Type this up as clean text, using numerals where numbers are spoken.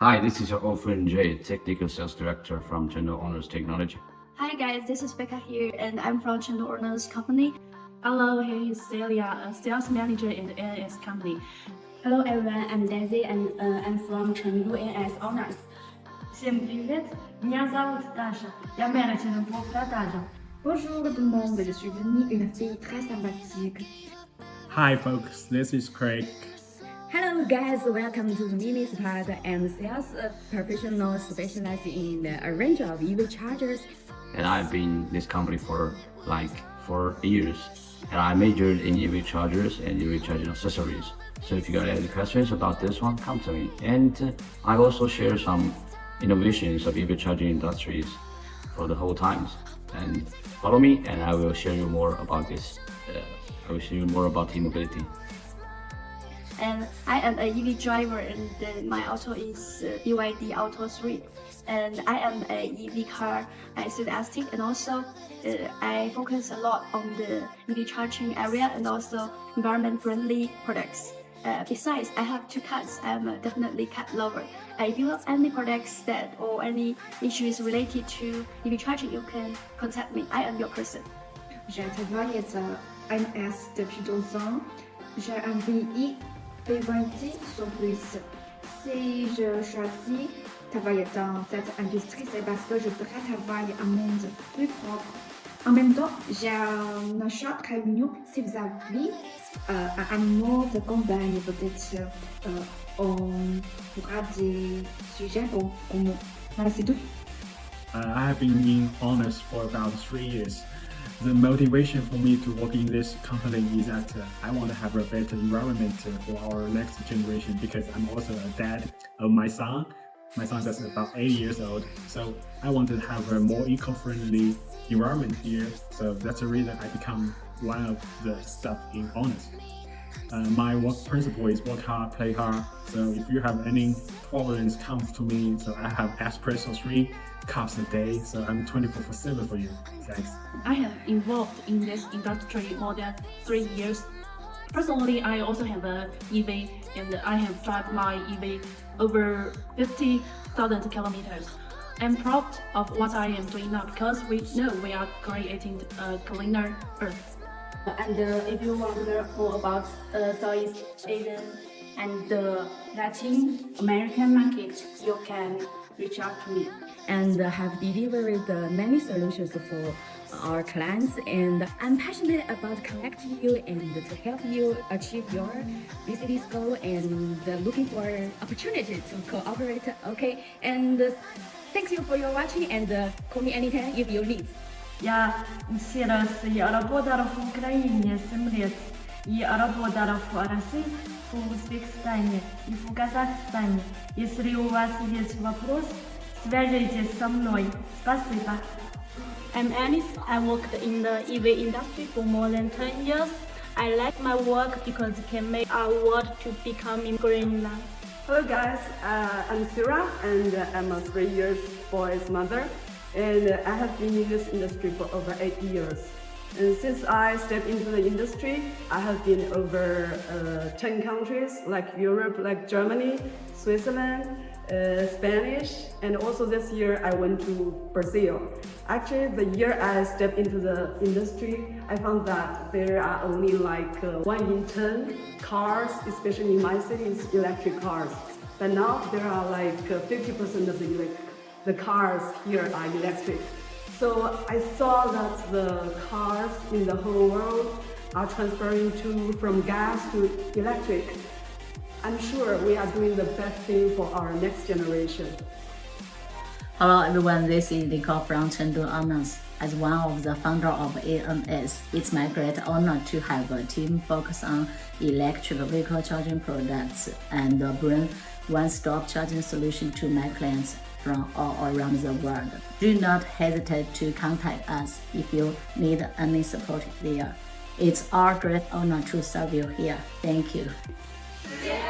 Hi, this is your old friend Jay, Technical Sales Director from Chengdu Owners Technology. Hi guys, this is Becca here, and I'm from Chengdu Owners Company. Hello, here is Celia, a sales manager in the ANS company. Hello everyone, I'm Daisy and I'm from Chengdu AS Owners. Всем привет, меня зовут Даша, я менеджер по продажам. Bonjour tout le monde, je suis Vinny, une fille très sympathique. Hi folks, this is Craig. Hello guys, welcome to the Mimi's Part and sales professional specializing in a range of EV chargers. And I've been in this company for 4 years. And I majored in EV chargers and EV charging accessories. So if you got any questions about this one, come to me. And I also share some innovations of EV charging industries for the whole times. And follow me and I will share you more about this. I will share you more about e-mobility. And I am a EV driver, and my auto is BYD Auto 3. And I am a EV car enthusiastic, and also I focus a lot on the EV charging area and also environment-friendly products. Besides, I have 2 cats. I'm definitely cat lover. If you have any products or any issues related to EV charging, you can contact me. I am your person. Je travaille à AMS depuis 12 ans. J'ai un VI BYD sur plus. Si je choisis travailler dans cette industrie, c'est parce que je voudrais travailler un monde plus propre. En même temps, j'ai un achat très mignon. Si vous avez un animal de compagnie, peut-être on pourra des sujets pour moi. Voilà, c'est tout. I have been in honors for about 3 years. The motivation for me to work in this company is that I want to have a better environment for our next generation because I'm also a dad of my son. My son is about 8 years old, so I want to have a more eco-friendly environment here. So that's the reason I become one of the staff in honors. My work principle is work hard, play hard. So if you have any problems, come to me. So I have espresso 3 cups a day. So I'm 24/7 for you. Thanks. I have involved in this industry more than 3 years. Personally, I also have a EV and I have driven my EV over 50,000 kilometers. I'm proud of what I am doing now because we know we are creating a cleaner earth. And if you want to learn more about Southeast Asian and the Latin American market, you can reach out to me. And have delivered many solutions for our clients. And I'm passionate about connecting you and to help you achieve your business goal and looking for opportunity to cooperate. Okay, and thank you for your watching and call me anytime if you need. Я ще раз работала в Украине 7 лет и работала в России, в Узбекистане и в Казахстане. Если у вас есть вопрос, свяжитесь со мной. Спасибо. I'm Alice. I worked in the EV industry for more than 10 years. I like my work because it can make our world to become greener. Hello guys, I'm Sira and I'm a 3 years boy's mother. And I have been in this industry for over 8 years. And since I stepped into the industry, I have been over 10 countries like Europe, like Germany, Switzerland, Spanish, and also this year I went to Brazil. Actually, the year I stepped into the industry, I found that there are only like 1 in 10 cars, especially in my city, is electric cars. But now there are like 50% of the cars here are electric. So I saw that the cars in the whole world are transferring from gas to electric. I'm sure we are doing the best thing for our next generation. Hello everyone, this is Nicole from Chengdu Owners. As one of the founder of ANS, it's my great honor to have a team focus on electric vehicle charging products and bring one-stop charging solution to my clients from all around the world. Do not hesitate to contact us if you need any support there. It's our great honor to serve you here. Thank you. Yeah.